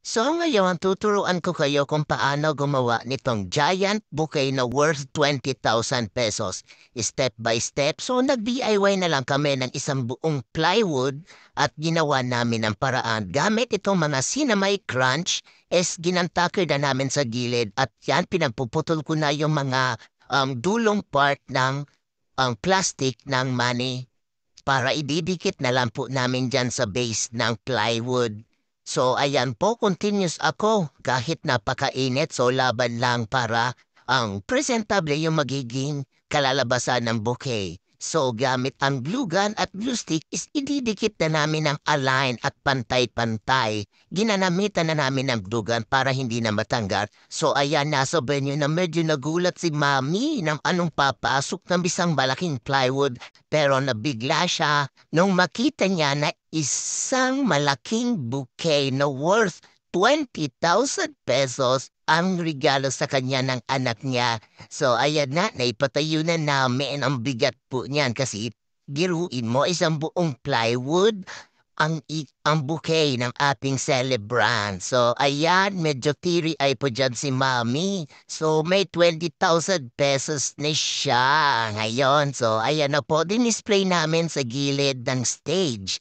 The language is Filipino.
So ngayon, tuturuan ko kayo kung paano gumawa nitong giant bouquet na worth 20,000 pesos. Step by step. So nag-DIY na lang kami ng isang buong plywood at ginawa namin ang paraan. Gamit itong mga Cinnamay Crunch, ginantakir na namin sa gilid at yan pinagpuputol ko na yung mga dulong part ng plastic ng money para ididikit na lang po namin dyan sa base ng plywood. So ayan po, continuous ako kahit napakainit. So laban lang para ang presentable yung magiging kalalabasan ng bouquet. So gamit ang glue gun at glue stick is ididikit na namin ang align at pantay-pantay. Ginanamitan na namin ang glue gun para hindi na matanggal. So ayan, nasa venue na medyo nagulat si Mami ng anong papasok ng isang malaking plywood, pero nabigla siya nung makita niya na isang malaking bouquet na worth 20,000 pesos ang regalo sa kanya ng anak niya. So ayan na, naipatayo na namin ang bigat po niyan kasi giruin mo isang buong plywood ang bouquet ng ating celebrant. So, ayan, medyo teary-eye po dyan si Mami. So, may 20,000 pesos na siya ngayon. So, ayan na po, dinisplay namin sa gilid ng stage.